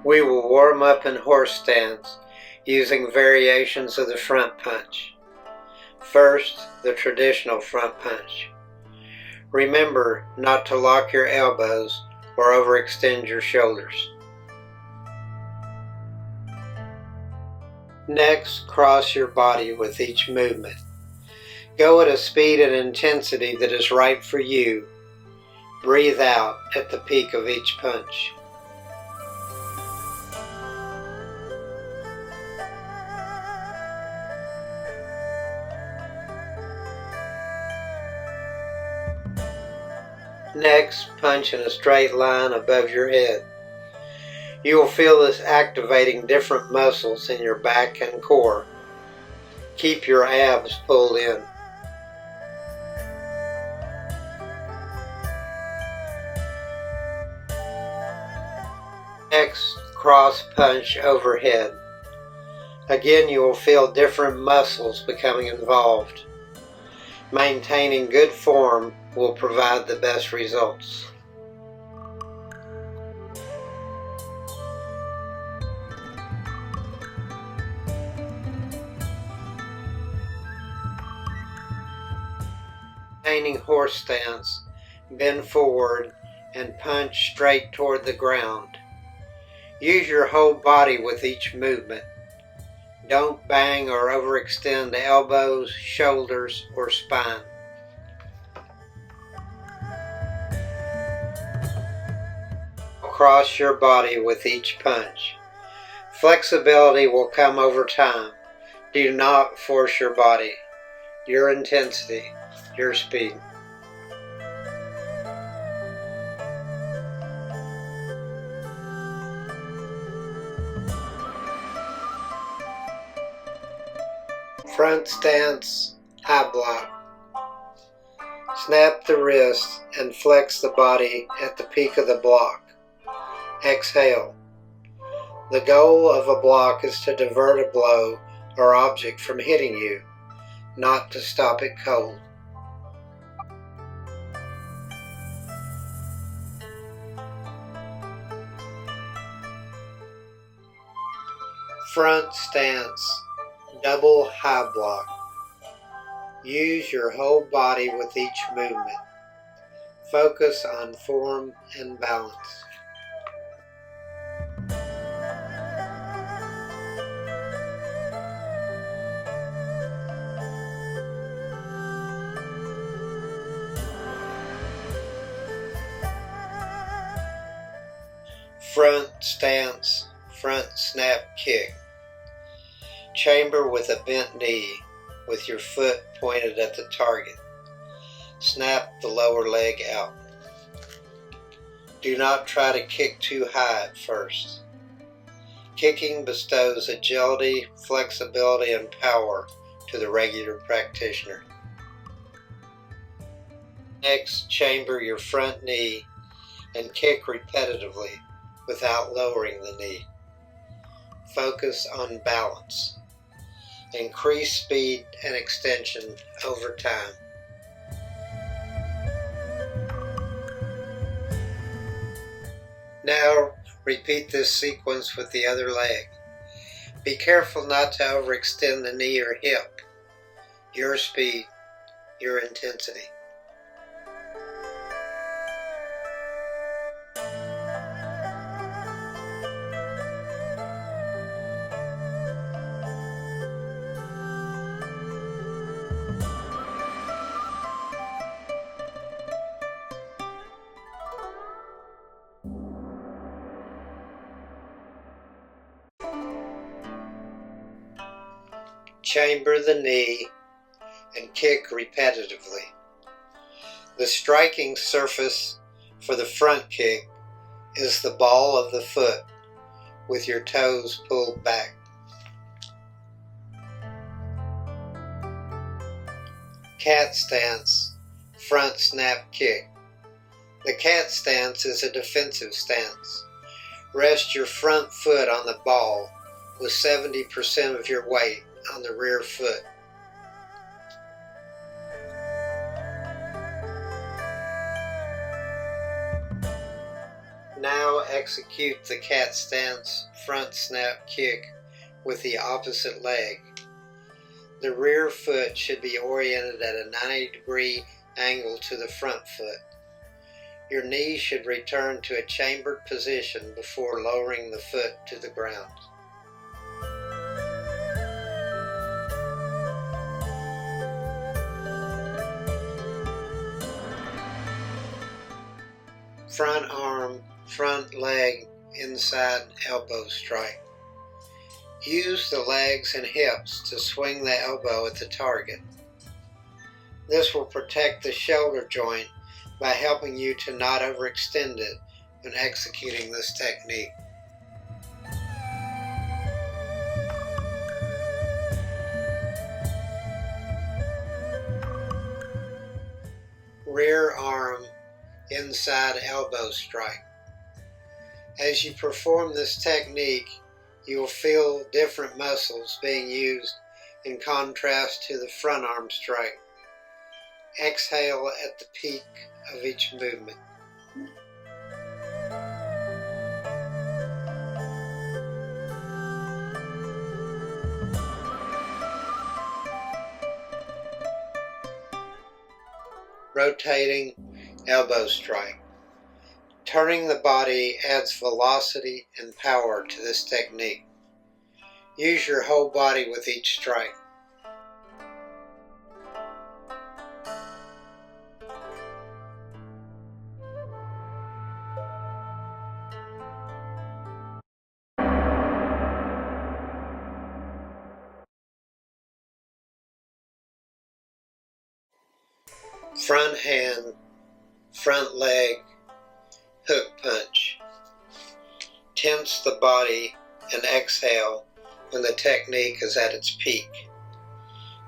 We will warm up in horse stance using variations of the front punch. First, the traditional front punch. Remember not to lock your elbows or overextend your shoulders. Next, cross your body with each movement. Go at a speed and intensity that is right for you. Breathe out at the peak of each punch. Next, punch in a straight line above your head. You will feel this activating different muscles in your back and core. Keep your abs pulled in. Next, cross punch overhead. Again, you will feel different muscles becoming involved. Maintaining good form will provide the best results. Maintaining horse stance, bend forward and punch straight toward the ground. Use your whole body with each movement. Don't bang or overextend the elbows, shoulders, or spine. Cross your body with each punch. Flexibility will come over time. Do not force your body. Your intensity, your speed. Front stance, high block. Snap the wrist and flex the body at the peak of the block. Exhale. The goal of a block is to divert a blow or object from hitting you, not to stop it cold. Front stance, double high block. Use your whole body with each movement. Focus on form and balance. Front stance, front snap kick. Chamber with a bent knee with your foot pointed at the target. Snap the lower leg out. Do not try to kick too high at first. Kicking bestows agility, flexibility, and power to the regular practitioner. Next, chamber your front knee and kick repetitively without lowering the knee. Focus on balance. Increase speed and extension over time. Now repeat this sequence with the other leg. Be careful not to overextend the knee or hip. Your speed, your intensity. Chamber the knee and kick repetitively. The striking surface for the front kick is the ball of the foot with your toes pulled back. Cat stance, front snap kick. The cat stance is a defensive stance. Rest your front foot on the ball with 70% of your weight on the rear foot. Now execute the cat stance front snap kick with the opposite leg. The rear foot should be oriented at a 90-degree angle to the front foot. Your knee should return to a chambered position before lowering the foot to the ground. Front arm, front leg, inside elbow strike. Use the legs and hips to swing the elbow at the target. This will protect the shoulder joint by helping you to not overextend it when executing this technique. Rear arm, inside elbow strike. As you perform this technique, you will feel different muscles being used in contrast to the front arm strike. Exhale at the peak of each movement. Rotating elbow strike. Turning the body adds velocity and power to this technique. Use your whole body with each strike. Front hand, front leg, hook punch. Tense the body and exhale when the technique is at its peak.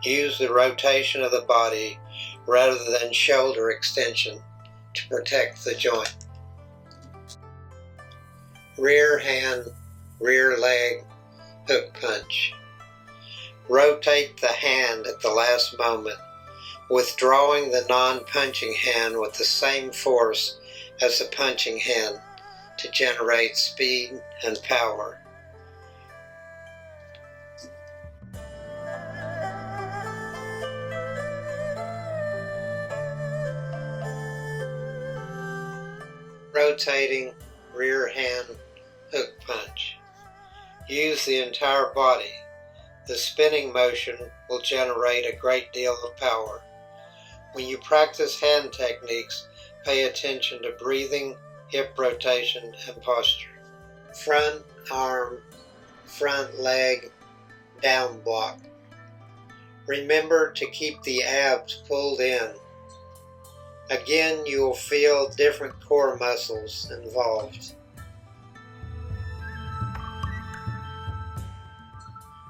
Use the rotation of the body rather than shoulder extension to protect the joint. Rear hand, rear leg, hook punch. Rotate the hand at the last moment, withdrawing the non-punching hand with the same force as the punching hand to generate speed and power. Rotating rear hand hook punch. Use the entire body. The spinning motion will generate a great deal of power. When you practice hand techniques, pay attention to breathing, hip rotation, and posture. Front arm, front leg, down block. Remember to keep the abs pulled in. Again, you will feel different core muscles involved.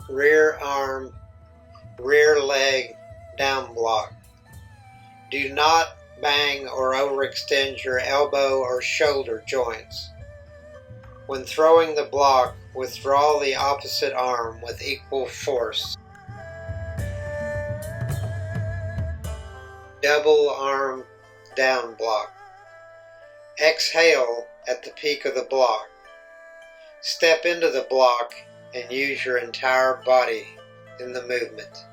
Rear arm, rear leg, down block. Do not bang or overextend your elbow or shoulder joints. When throwing the block, withdraw the opposite arm with equal force. Double arm down block. Exhale at the peak of the block. Step into the block and use your entire body in the movement.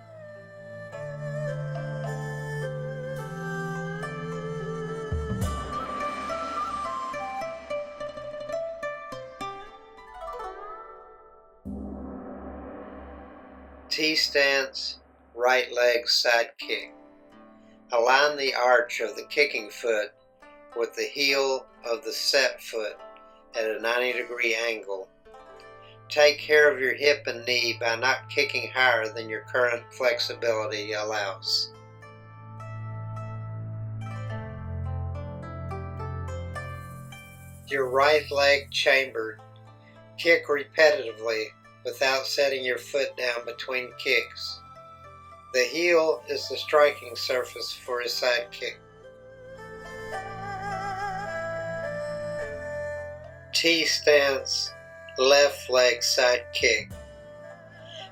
T-stance, right leg side kick. Align the arch of the kicking foot with the heel of the set foot at a 90-degree angle. Take care of your hip and knee by not kicking higher than your current flexibility allows. Your right leg chambered. Kick repetitively without setting your foot down between kicks. The heel is the striking surface for a side kick. T-stance, left leg side kick.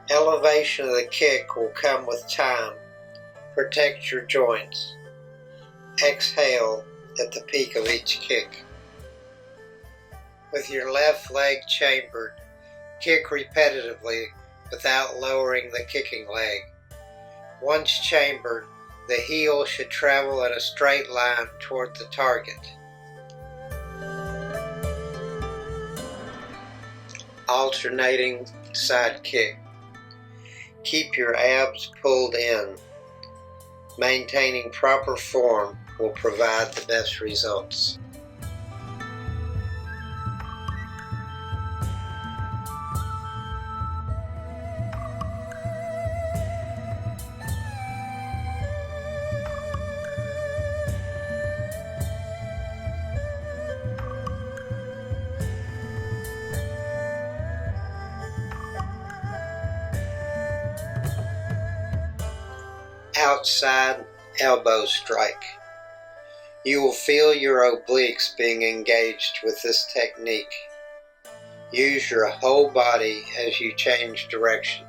Elevation of the kick will come with time. Protect your joints. Exhale at the peak of each kick. With your left leg chambered, kick repetitively without lowering the kicking leg. Once chambered, the heel should travel in a straight line toward the target. Alternating side kick. Keep your abs pulled in. Maintaining proper form will provide the best results. Outside elbow strike. You will feel your obliques being engaged with this technique. Use your whole body as you change direction.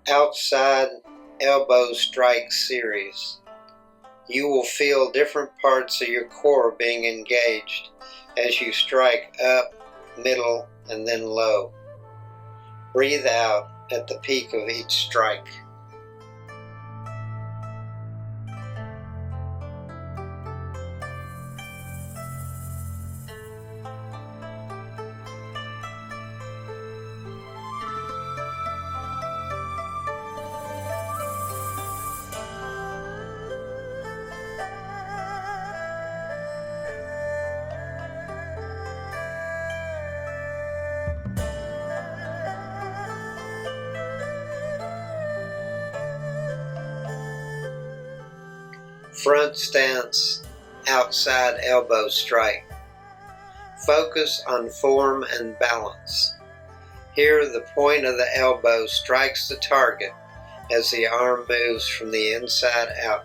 Outside elbow strike series. You will feel different parts of your core being engaged as you strike up, middle, and then low. Breathe out at the peak of each strike. Front stance, outside elbow strike. Focus on form and balance. Here the point of the elbow strikes the target as the arm moves from the inside out.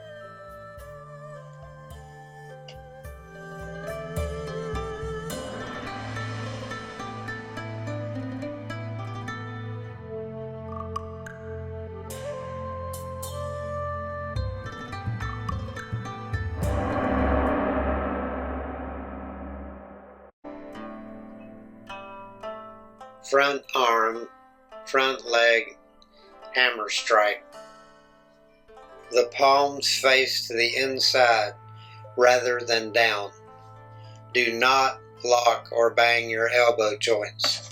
Front arm, front leg, hammer strike. The palms face to the inside rather than down. Do not lock or bang your elbow joints.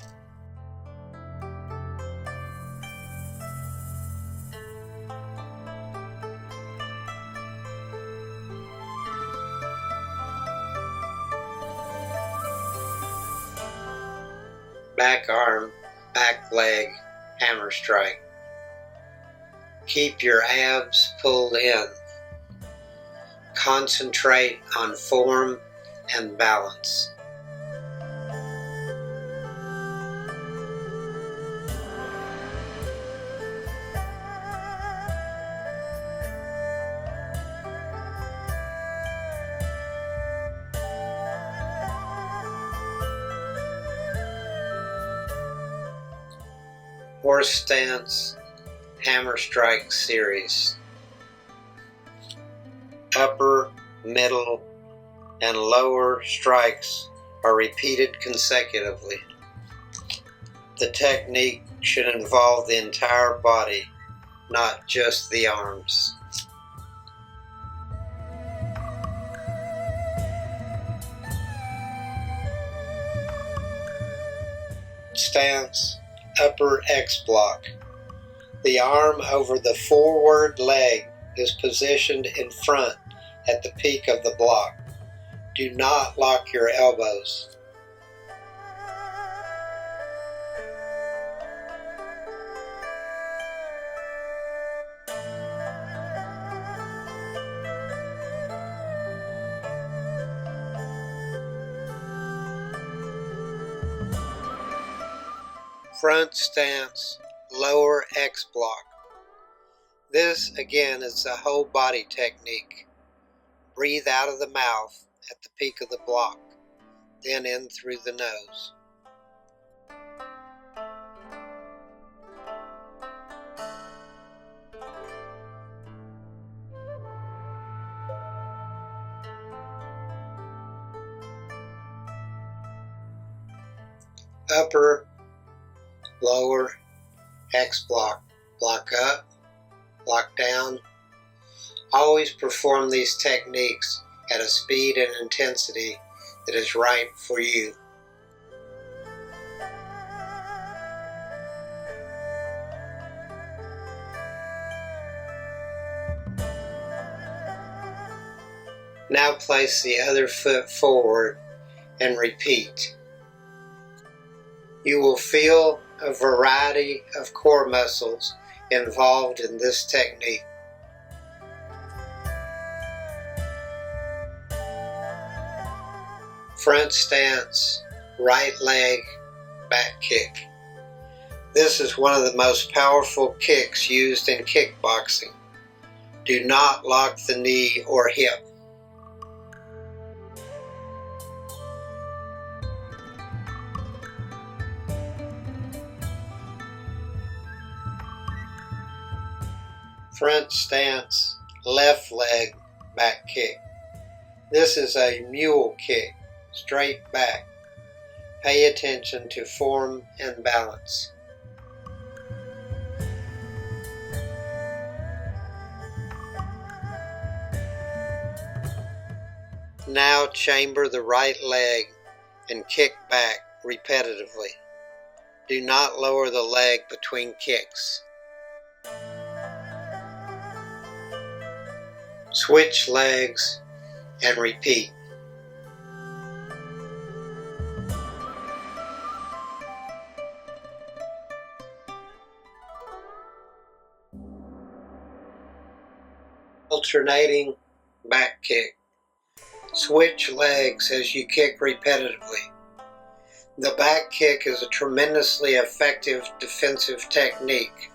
Back arm, back leg, hammer strike. Keep your abs pulled in. Concentrate on form and balance. Horse stance, hammer strike series. Upper, middle, and lower strikes are repeated consecutively. The technique should involve the entire body, not just the arms. Stance, upper X block. The arm over the forward leg is positioned in front at the peak of the block. Do not lock your elbows. Front stance, lower X block. This again is a whole body technique. Breathe out of the mouth at the peak of the block. then in through the nose. Upper, lower, X block, block up, block down. Always perform these techniques at a speed and intensity that is right for you. Now place the other foot forward and repeat. You will feel a variety of core muscles involved in this technique. Front stance, right leg, back kick. This is one of the most powerful kicks used in kickboxing. Do not lock the knee or hip. Front stance, left leg, back kick. This is a mule kick, straight back. Pay attention to form and balance. Now chamber the right leg and kick back repetitively. Do not lower the leg between kicks. Switch legs and repeat. Alternating back kick. Switch legs as you kick repetitively. The back kick is a tremendously effective defensive technique.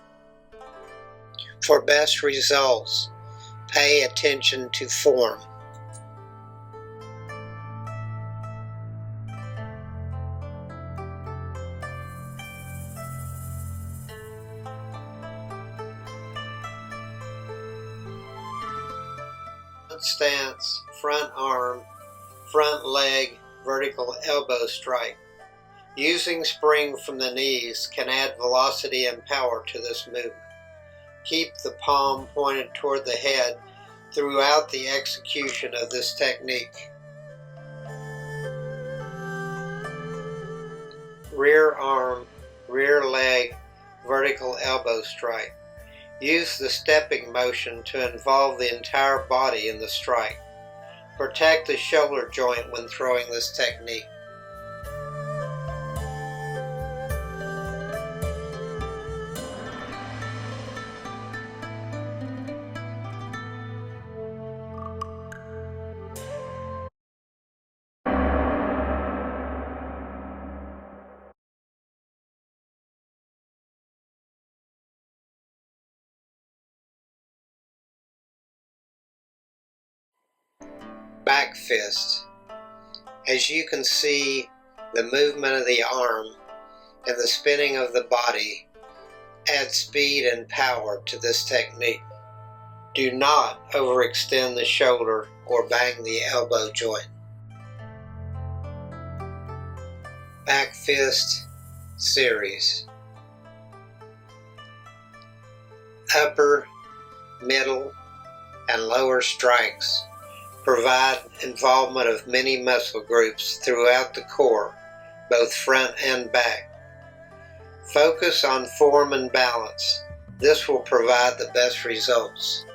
For best results, pay attention to form. Front stance, front arm, front leg, vertical elbow strike. Using spring from the knees can add velocity and power to this movement. Keep the palm pointed toward the head throughout the execution of this technique. Rear arm, rear leg, vertical elbow strike. Use the stepping motion to involve the entire body in the strike. Protect the shoulder joint when throwing this technique. Back fist. As you can see, the movement of the arm and the spinning of the body add speed and power to this technique. Do not overextend the shoulder or bang the elbow joint. Back fist series. Upper, middle, and lower strikes provide involvement of many muscle groups throughout the core, both front and back. Focus on form and balance. This will provide the best results.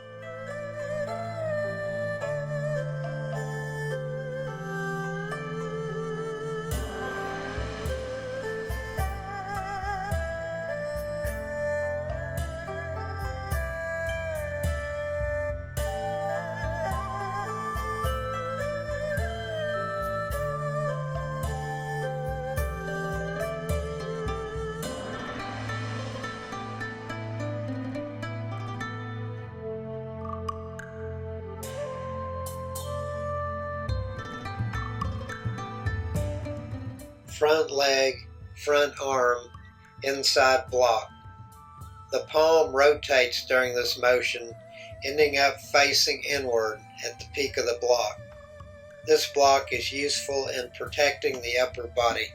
front leg, front arm, inside block. The palm rotates during this motion, ending up facing inward at the peak of the block. This block is useful in protecting the upper body.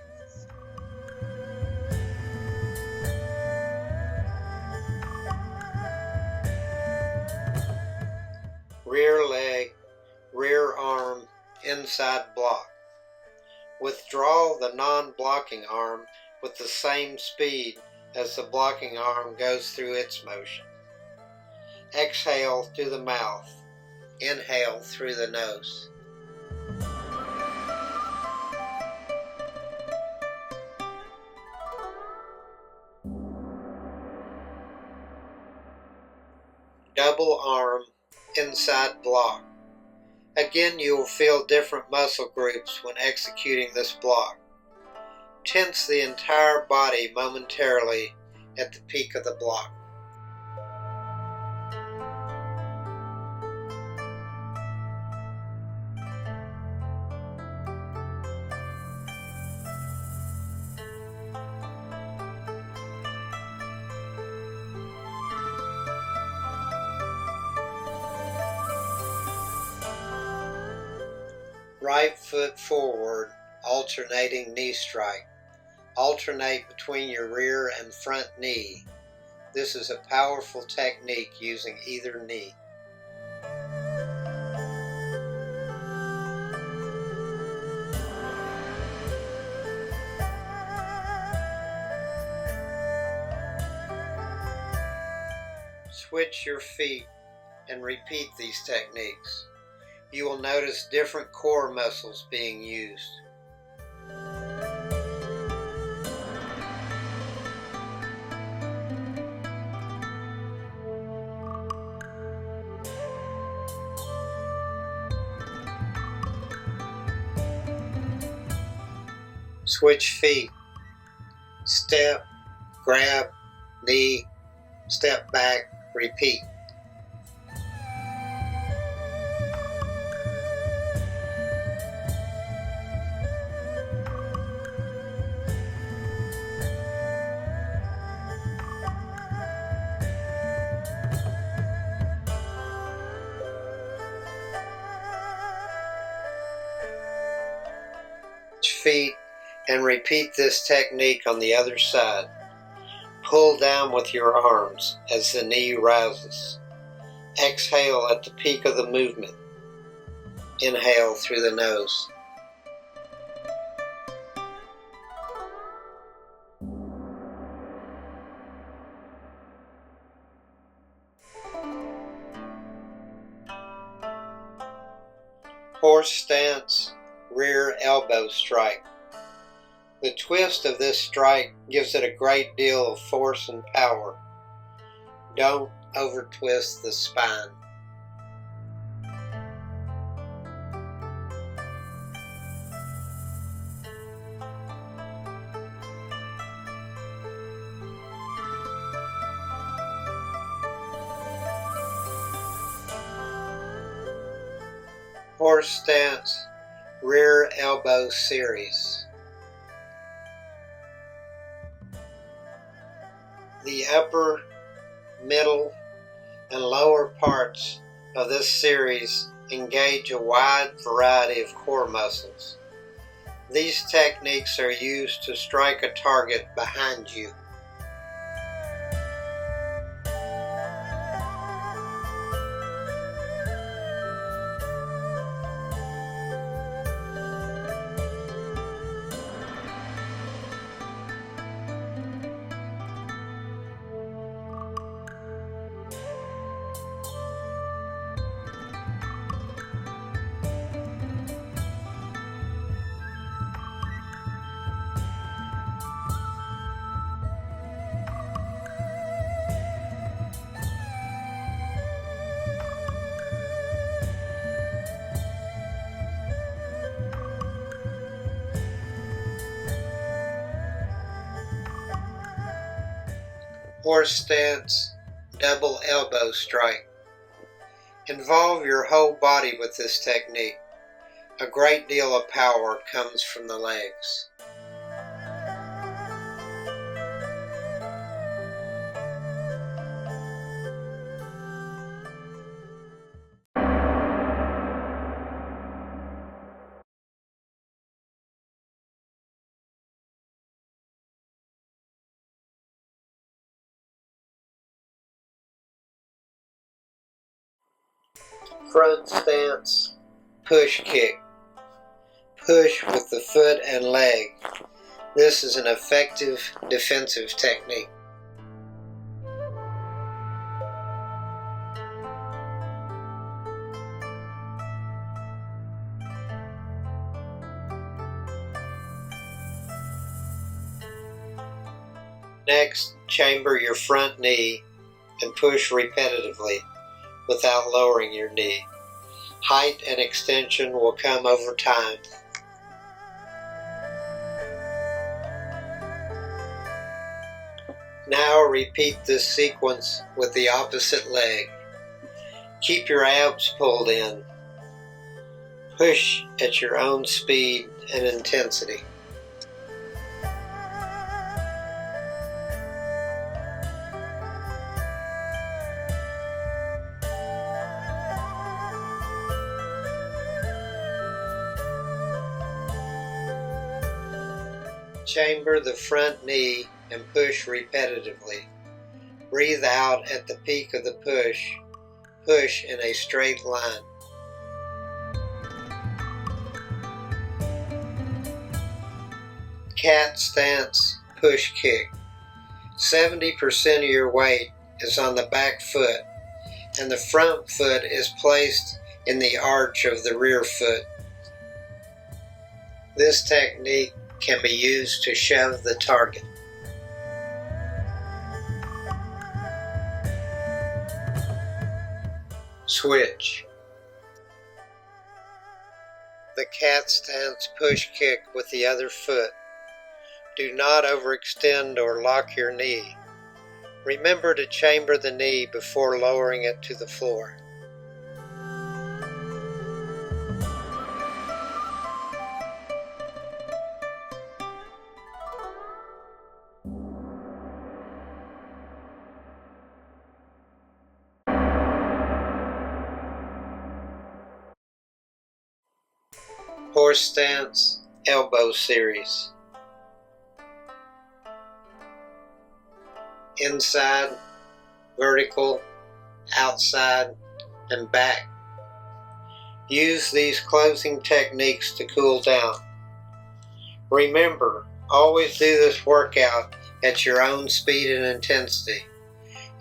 Rear leg, rear arm, inside block. Withdraw the non-blocking arm with the same speed as the blocking arm goes through its motion. Exhale through the mouth. Inhale through the nose. Double arm, inside block. Again, you will feel different muscle groups when executing this block. Tense the entire body momentarily at the peak of the block. Right foot forward, alternating knee strike. Alternate between your rear and front knee. This is a powerful technique using either knee. Switch your feet and repeat these techniques. You will notice different core muscles being used. Switch feet. Step, grab, knee, step back, repeat. Feet and repeat this technique on the other side. Pull down with your arms as the knee rises. Exhale at the peak of the movement. Inhale through the nose. Horse stance, rear elbow strike. The twist of this strike gives it a great deal of force and power. Don't over twist the spine. Horse stance, rear elbow series. The upper, middle, and lower parts of this series engage a wide variety of core muscles. These techniques are used to strike a target behind you. Horse stance, double elbow strike. Involve your whole body with this technique. A great deal of power comes from the legs. Front stance, push kick. Push with the foot and leg. This is an effective defensive technique. Next, chamber your front knee and push repetitively without lowering your knee. Height and extension will come over time. Now repeat this sequence with the opposite leg. Keep your abs pulled in. Push at your own speed and intensity. Chamber the front knee and push repetitively. Breathe out at the peak of the push. Push in a straight line. Cat stance, push kick. 70% of your weight is on the back foot, and the front foot is placed in the arch of the rear foot. This technique can be used to shove the target. Switch. The cat stance push kick with the other foot. Do not overextend or lock your knee. Remember to chamber the knee before lowering it to the floor. Horse stance, elbow series. Inside, vertical, outside, and back. Use these closing techniques to cool down. Remember, always do this workout at your own speed and intensity.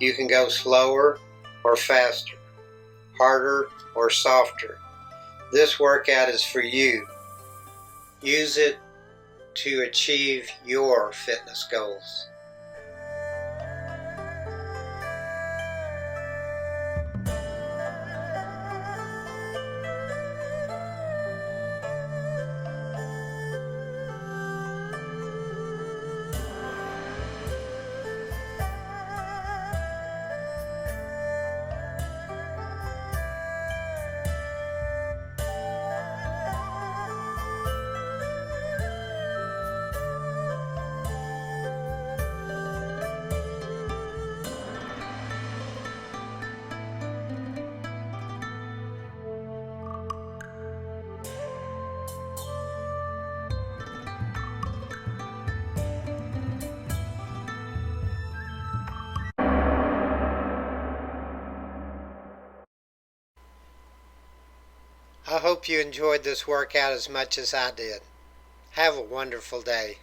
You can go slower or faster, harder or softer. This workout is for you. Use it to achieve your fitness goals. I hope you enjoyed this workout as much as I did. Have a wonderful day.